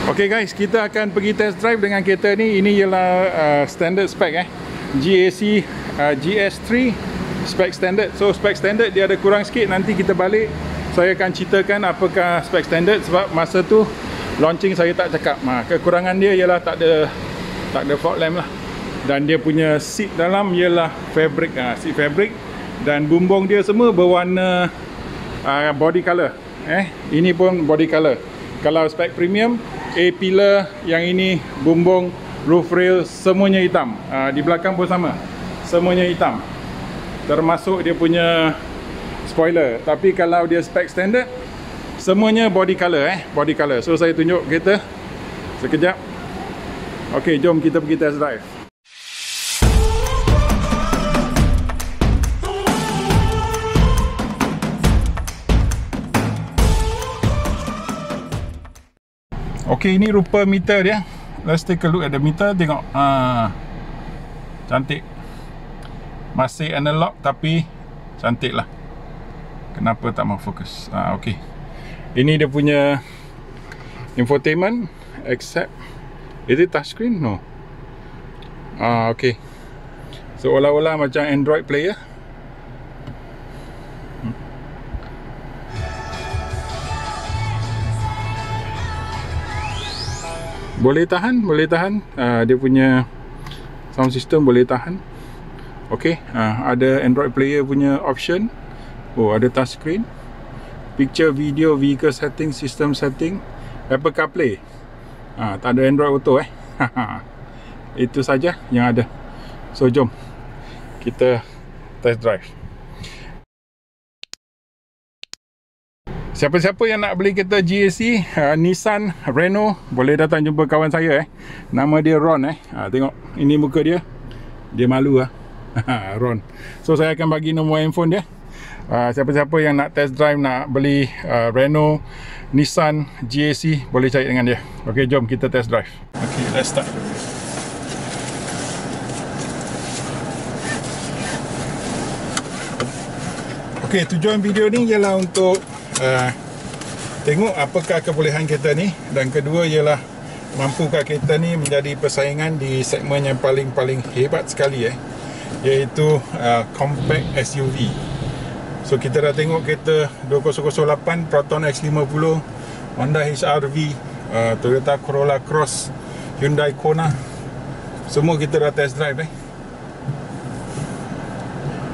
Okay guys, kita akan pergi test drive dengan kereta ni. Ini ialah standard spec GAC GS3 spec standard. So spec standard dia ada kurang sikit. Nanti kita balik, saya akan ceritakan apakah spec standard, sebab masa tu launching saya tak cakap. Kekurangan dia ialah tak ada fog lamp lah. Dan dia punya seat dalam ialah fabric, seat fabric, dan bumbung dia semua berwarna body color. Ini pun body color. Kalau spek premium, A-pillar, yang ini bumbung, roof rail, semuanya hitam. Di belakang pun sama, semuanya hitam, termasuk dia punya spoiler. Tapi kalau dia spek standard, semuanya body color, body color. So saya tunjuk kereta sekejap. Ok, jom kita pergi test drive. Ok, ini rupa meter dia. Let's take a look at the meter. Tengok, cantik. Masih analog tapi cantik lah. Kenapa tak mau fokus? Ok, ini dia punya infotainment. Except, is it touchscreen? No. Ok, seolah-olah macam Android player. Boleh tahan, boleh tahan. Dia punya sound system boleh tahan. Ok, ada Android player punya option. Oh, ada touchscreen. Picture, video, vehicle setting, system setting, Apple CarPlay. Tak ada Android Auto Itu saja yang ada. So jom kita test drive. Siapa-siapa yang nak beli kereta GAC, Nissan, Renault, boleh datang jumpa kawan saya. Nama dia Ron. Tengok, ini muka dia. Dia malu Ron. So saya akan bagi nombor handphone dia. Siapa-siapa yang nak test drive, nak beli Renault, Nissan, GAC, boleh cari dengan dia. Ok, jom kita test drive. Ok, let's start. Ok, tujuan video ni ialah untuk tengok apakah kebolehan kereta ni, dan kedua ialah mampukah kereta ni menjadi persaingan di segmen yang paling hebat sekali, iaitu compact SUV. So kita dah tengok kereta 2008, Proton X50, Honda HR-V, Toyota Corolla Cross, Hyundai Kona, semua kita dah test drive.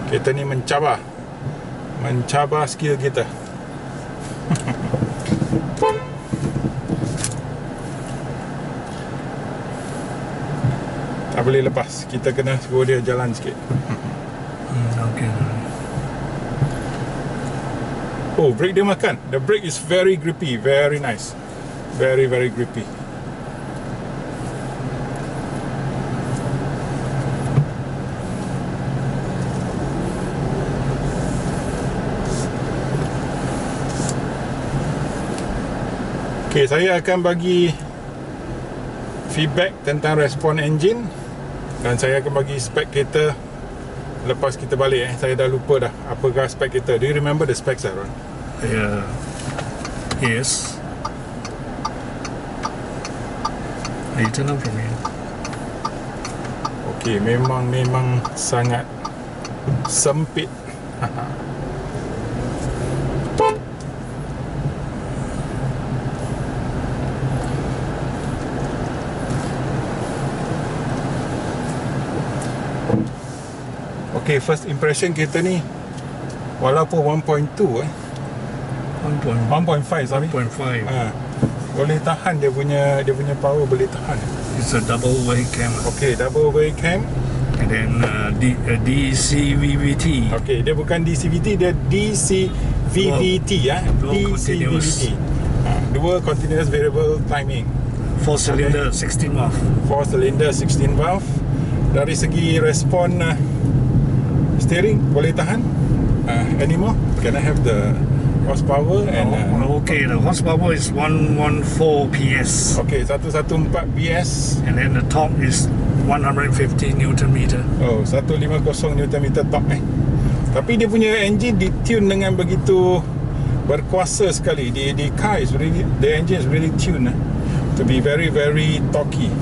Kereta ni mencabar skill kita. Tak boleh lepas, kita kena suruh dia jalan sikit. Okay. Oh, brake dia makan. The brake is very grippy, very nice, very grippy. Ok, saya akan bagi feedback tentang respon engine, dan saya akan bagi spek kereta lepas kita balik. Saya dah lupa dah apakah spek kereta. Do you remember the specs, Aaron? Yeah. Yes. You turn on from here. Ok, memang sangat sempit. Okay, first impression kereta ni, walaupun 1.2 1.5, sorry, 1.5. boleh tahan, dia punya power boleh tahan. It's a double way cam. Okay, double way cam. And then DCVVT. Okay, dia bukan DCVT, dia DCVVT. DCVVT. Dual continuous variable timing. 4 cylinder, 16 valve. 4 cylinder, 16 valve. Dari segi respon steering boleh tahan. Anymore? Can I have the horsepower? And okay, the horsepower is 114 PS. Okay, 114 PS. And then the torque is 150 Newton meter. Oh, 150 Newton meter torque. Tapi dia punya engine ditune dengan begitu berkuasa sekali. The car is really, the engine is really tuned. to be very torquey.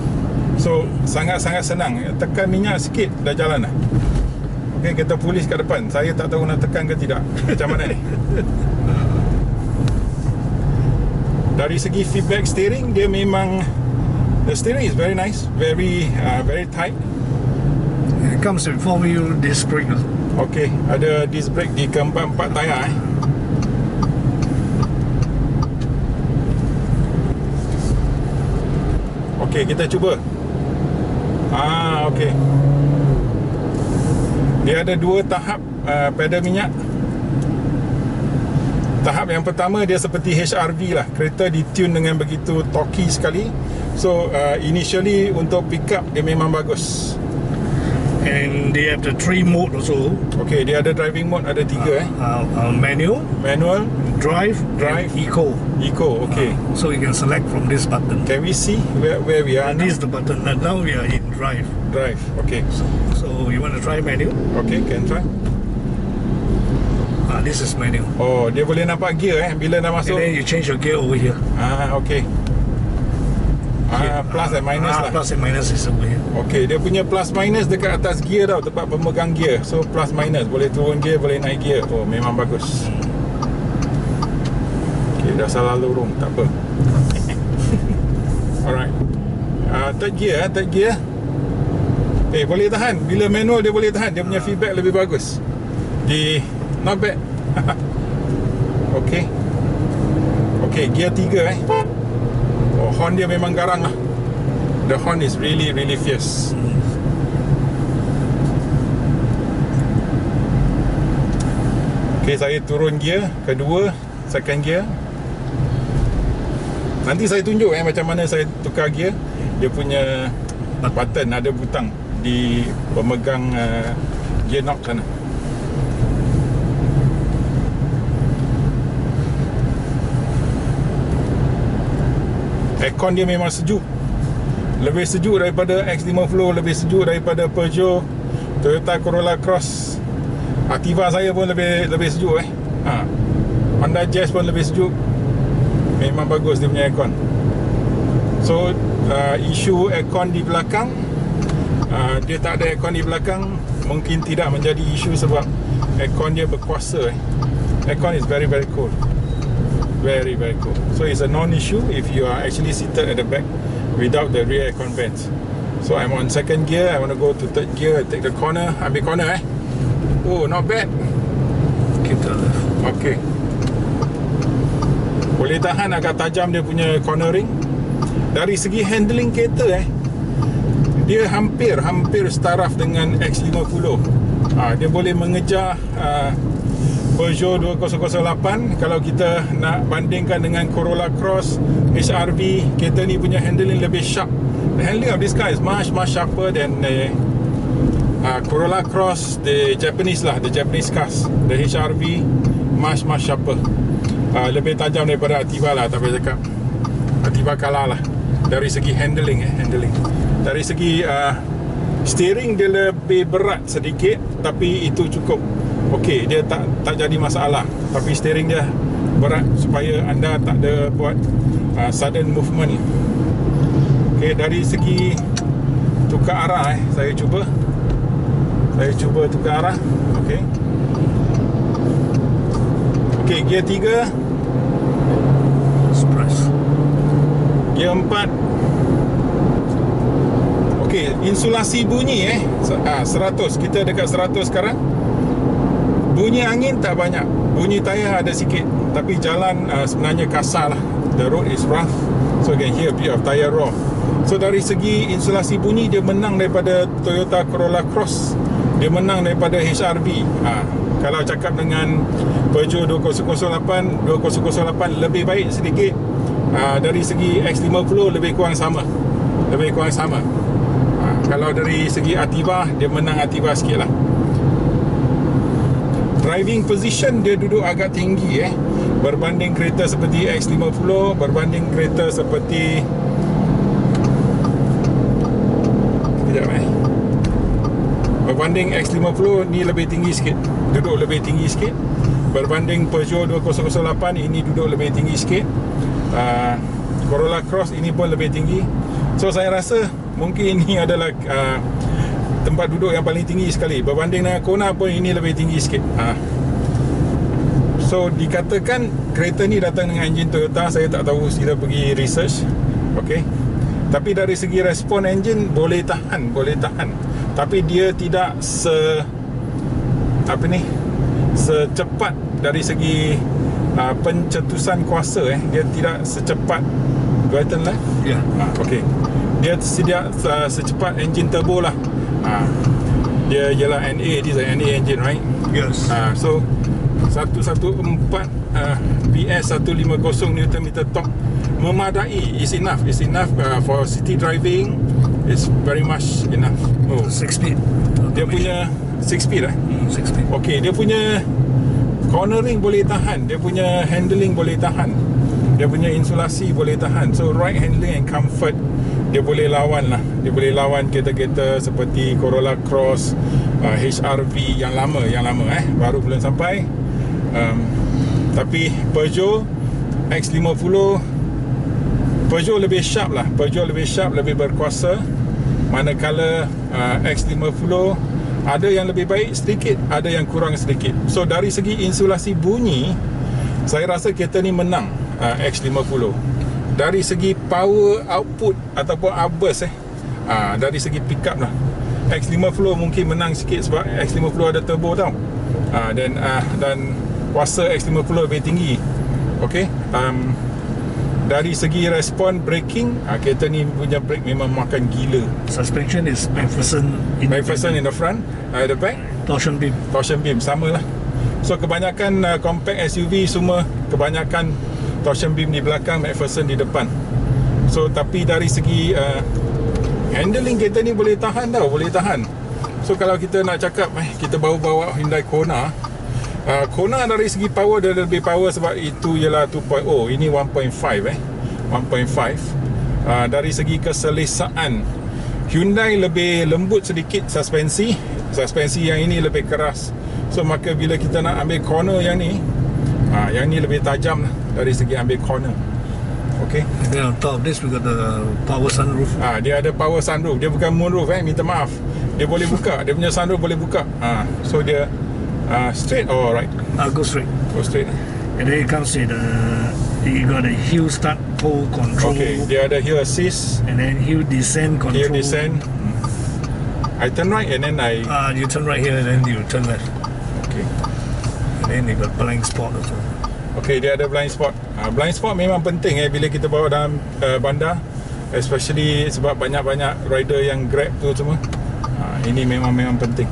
So sangat-sangat senang. Tekan minyak sikit dah jalan dah. Okay, kereta polis kat depan. Saya tak tahu nak tekan ke tidak. Macam mana ni? Dari segi feedback steering, dia memang, the steering is very nice, very tight. It comes with 4-wheel disc brake. Okay, ada disc brake di keempat-empat tayar Okay, kita cuba. Okay. Dia ada dua tahap pedal minyak. Tahap yang pertama dia seperti HRV lah. Kereta ditune dengan begitu torquey sekali. So initially untuk pick up dia memang bagus. And they have the 3 mode also. Okay, dia ada driving mode, ada 3 Manual, drive, and eco. Okay. So you can select from this button. Can we see where we are And now? this is the button. And now we are in drive. Okay. So you want to try manual? Okay, can try. This is manual. Oh, dia boleh nampak gear bila dah And masuk. then you change your gear over here. Okay. Plus and minus lah. Plus and minus is over here. Okay, dia punya plus minus dekat atas gear tau, tempat pemegang gear. So plus minus, boleh turun gear, boleh naik gear. Oh, memang bagus. Okay, dah salah lorong, tak apa. Alright. Third gear. Boleh tahan. Bila manual dia boleh tahan. Dia punya feedback lebih bagus. Not bad. Okay, gear 3 Oh, horn dia memang garang lah. The horn is really fierce. Okay, saya turun gear kedua, second gear. Nanti saya tunjuk macam mana saya tukar gear. Dia punya button ada butang di pemegang gear knob sana. Aircon dia memang sejuk. Lebih sejuk daripada X50, lebih sejuk daripada Peugeot, Toyota Corolla Cross. Activa saya pun lebih sejuk Honda Jazz pun lebih sejuk. Memang bagus dia punya aircon. So isu aircon di belakang, dia tak ada aircon di belakang, mungkin tidak menjadi isu sebab aircon dia berkuasa. Aircon is very cool. Very cool. So it's a non-issue if you are actually seated at the back without the rear aircon vents. So I'm on second gear. I want to go to third gear. Take the corner. Ambil corner Oh, not bad. Keep to the left. Okay. Boleh tahan agak tajam dia punya cornering. Dari segi handling kereta dia hampir setaraf dengan X50. Dia boleh mengejar Peugeot 2008. Kalau kita nak bandingkan dengan Corolla Cross, HRV, kereta ni punya handling lebih sharp. The handling of this car is much sharper than Corolla Cross, the Japanese cars. The HRV much sharper. Lebih tajam daripada Activa lah, tak payah cakap. Activa kalah lah dari segi handling. Dari segi steering dia lebih berat sedikit, tapi itu cukup. Okey, dia tak jadi masalah. Tapi steering dia berat supaya anda tak ada buat sudden movement. Okey, dari segi tukar arah saya cuba tukar arah. Okey, gear 3 Surprise. Gear 4. Okey, insulasi bunyi 100. Kita dekat 100 sekarang. Bunyi angin tak banyak. Bunyi tayar ada sikit. Tapi jalan sebenarnya kasar lah. The road is rough, so you can hear a bit of tire roar. So dari segi insulasi bunyi, dia menang daripada Toyota Corolla Cross. Dia menang daripada HRV. Kalau cakap dengan Peugeot 2008 lebih baik sedikit. Dari segi X50 lebih kurang sama. Kalau dari segi Activa, dia menang Activa sikit lah. Driving position dia duduk agak tinggi berbanding kereta seperti X50, berbanding kereta seperti berbanding X50 ni lebih tinggi sikit. Duduk lebih tinggi sikit. Berbanding Peugeot 2008 ini duduk lebih tinggi sikit. Corolla Cross ini pun lebih tinggi. So saya rasa mungkin ini adalah tempat duduk yang paling tinggi sekali. Berbanding dengan Kona pun ini lebih tinggi sikit. So dikatakan kereta ni datang dengan enjin Toyota. Saya tak tahu, sila pergi research. Okay. Tapi dari segi respon enjin boleh tahan. Tapi dia tidak secepat dari segi pencetusan kuasa. Dia tidak secepat Brighton lah. Yeah. Okay. Dia tidak secepat enjin turbo lah. Dia ialah NA design, NA engine, right? Yes. So 114 PS 150 Nm torque memadai. Is enough for city driving. It's very much enough. 6 speed. Dia punya 6 speed 6 speed. Okay, dia punya cornering boleh tahan, dia punya handling boleh tahan, dia punya insulasi boleh tahan. So right handling and comfort dia boleh lawan lah. Dia boleh lawan kereta-kereta seperti Corolla Cross, HRV yang lama baru belum sampai. Tapi Peugeot X50, Peugeot lebih sharp, lebih berkuasa. Manakala X50 ada yang lebih baik sedikit, ada yang kurang sedikit. So dari segi insulasi bunyi, saya rasa kereta ni menang X50. Dari segi power output ataupun outburst dari segi pickup lah, X50 mungkin menang sikit sebab X50 ada turbo tau. Dan kuasa X50 lebih tinggi. Okay. Dari segi respon braking, kereta ni punya brake memang makan gila. Suspension is McPherson in the front, at the back torsion beam sama lah. So kebanyakan compact SUV semua kebanyakan torsion beam di belakang, McPherson di depan. So tapi dari segi handling kereta ni boleh tahan. So kalau kita nak cakap kita bawa Hyundai Kona, Kona dari segi power dia lebih power sebab itu ialah 2.0, ini 1.5 1.5. Dari segi keselesaan, Hyundai lebih lembut sedikit suspensi yang ini lebih keras. So maka bila kita nak ambil corner yang ni lebih tajam lah dari segi ambil corner. Okay. And then on top of this we got the power sunroof. Dia ada power sunroof. Dia bukan moonroof, minta maaf. Dia boleh buka. Dia punya sunroof boleh buka. So dia straight or right? Go straight. Go straight. And then it comes with you got a hill start pole control. Okay, dia ada hill assist. And then hill descent control. Hill descent. I turn right and then you turn right here and then you turn left. Okay. And then you got blind spot also. Okay, dia ada blind spot. Blind spot memang penting bila kita bawa dalam bandar, especially sebab banyak-banyak rider yang Grab tu semua. Ini memang penting.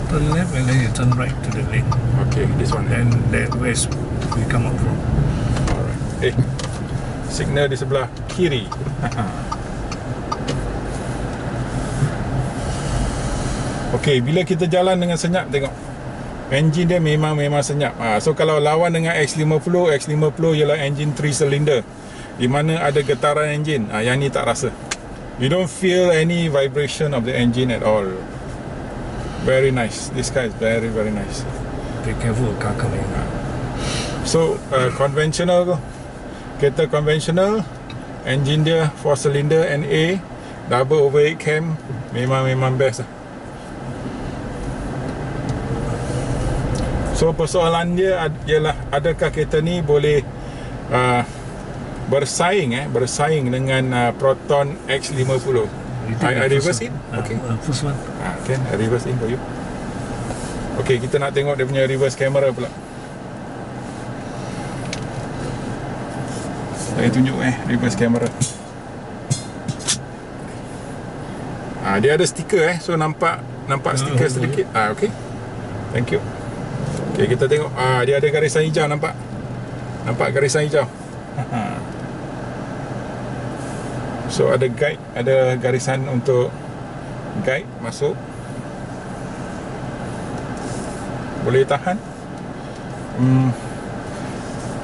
Turn left and then you turn right to the lane. Okay, this one. And that where's we come out from. Alright. Signal di sebelah kiri. Okay, bila kita jalan dengan senyap, tengok enjin dia memang senyap. So kalau lawan dengan X50 ialah enjin 3 cylinder di mana ada getaran enjin. Yang ni tak rasa. You don't feel any vibration of the engine at all. Very nice. This car is very nice. Be careful of car coming. So conventional, kereta conventional, engine dia 4 cylinder NA, double overhead cam, memang best lah. So persoalan dia ialah adakah kereta ni boleh bersaing dengan Proton X50. I reverse it. Okay. First one. Can I reverse in for you? Okay, kita nak tengok dia punya reverse camera pula. Saya tunjuk reverse camera. Dia ada stiker so nampak stiker sedikit. Okay. Thank you. Okay, kita tengok. Dia ada garisan hijau, nampak garisan hijau. So ada guide, ada garisan untuk guide masuk. Boleh tahan.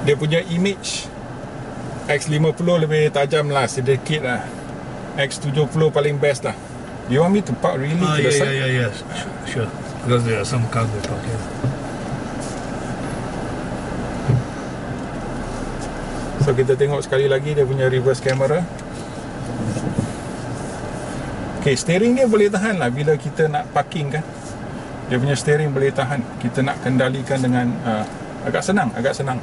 Dia punya image X50 lebih tajam lah sedikit lah. X70 paling best lah. You want me to park really to the side? Yeah. Sure. Because there are some cars that park here. So So kita tengok sekali lagi dia punya reverse camera. Okay, steering dia boleh tahan lah bila kita nak parking kan. Dia punya steering boleh tahan. Kita nak kendalikan dengan agak senang.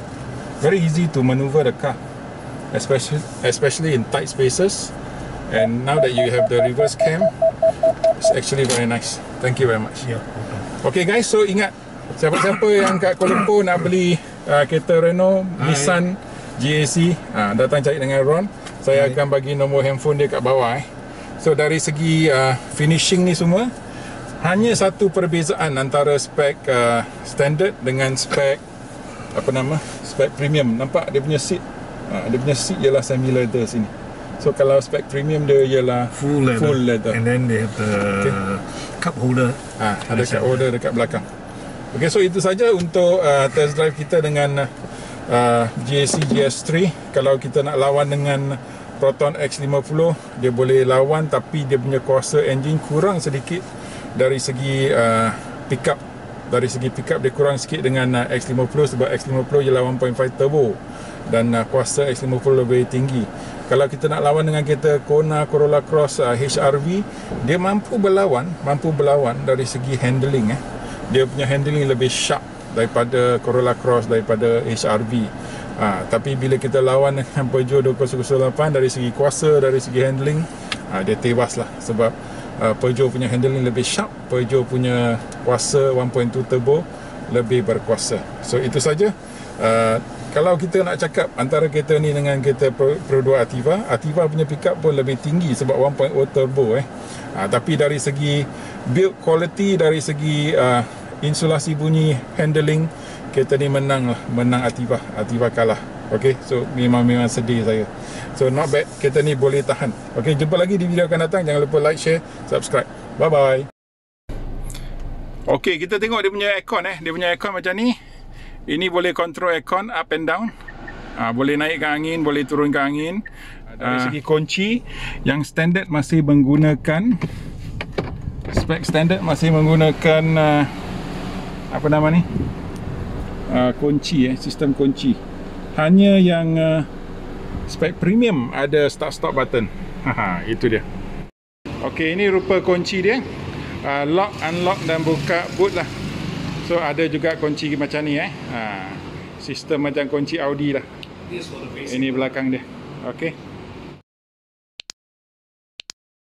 Very easy to maneuver the car, especially in tight spaces. And now that you have the reverse cam, it's actually very nice. Thank you very much. Yeah. Okay guys, so ingat, siapa-siapa yang kat Kuala Lumpur nak beli kereta Renault, Nissan GAC, datang cari dengan Ron. Saya akan bagi nombor handphone dia kat bawah. So dari segi finishing ni semua, hanya satu perbezaan antara spek standard dengan spek spek premium. Nampak dia punya seat, dia punya seat ialah semi leather sini. So kalau spek premium dia ialah full leather. And then they have the cup holder. Ada cup holder dekat belakang. Okay, so itu saja untuk test drive kita dengan GAC GS3. Kalau kita nak lawan dengan Proton X50, dia boleh lawan, tapi dia punya kuasa engine kurang sedikit dari segi pickup. Dari segi pickup dia kurang sikit dengan X50 sebab X50 ialah 1.5 turbo dan kuasa X50 lebih tinggi. Kalau kita nak lawan dengan kereta Kona, Corolla Cross HRV, dia mampu berlawan dari segi handling. Dia punya handling lebih sharp daripada Corolla Cross, daripada HRV. Tapi bila kita lawan dengan Peugeot 2008, dari segi kuasa, dari segi handling, dia tewas lah. Sebab Peugeot punya handling lebih sharp, Peugeot punya kuasa 1.2 turbo lebih berkuasa. So itu saja. Kalau kita nak cakap antara kereta ni dengan kereta Pro 2 Ativa punya pickup pun lebih tinggi sebab 1.0 turbo. Tapi dari segi build quality, dari segi insulasi bunyi, handling, kereta ni menang Ativa kalah. Okay, so memang sedih saya. So not bad, kereta ni boleh tahan. Okay, jumpa lagi di video akan datang. Jangan lupa like, share, subscribe. Bye bye. Okay, kita tengok dia punya aircon. Dia punya aircon macam ni. Ini boleh control aircon up and down. Boleh naikkan angin, boleh turunkan angin. Dari segi kunci, yang standard masih menggunakan spek standard, masih menggunakan kunci, sistem kunci. Hanya yang spek premium ada start-stop button. Itu dia. Okey, ini rupa kunci dia. Lock, unlock dan buka boot lah. So ada juga kunci macam ni. Sistem macam kunci Audi lah. Ini belakang dia. Okey.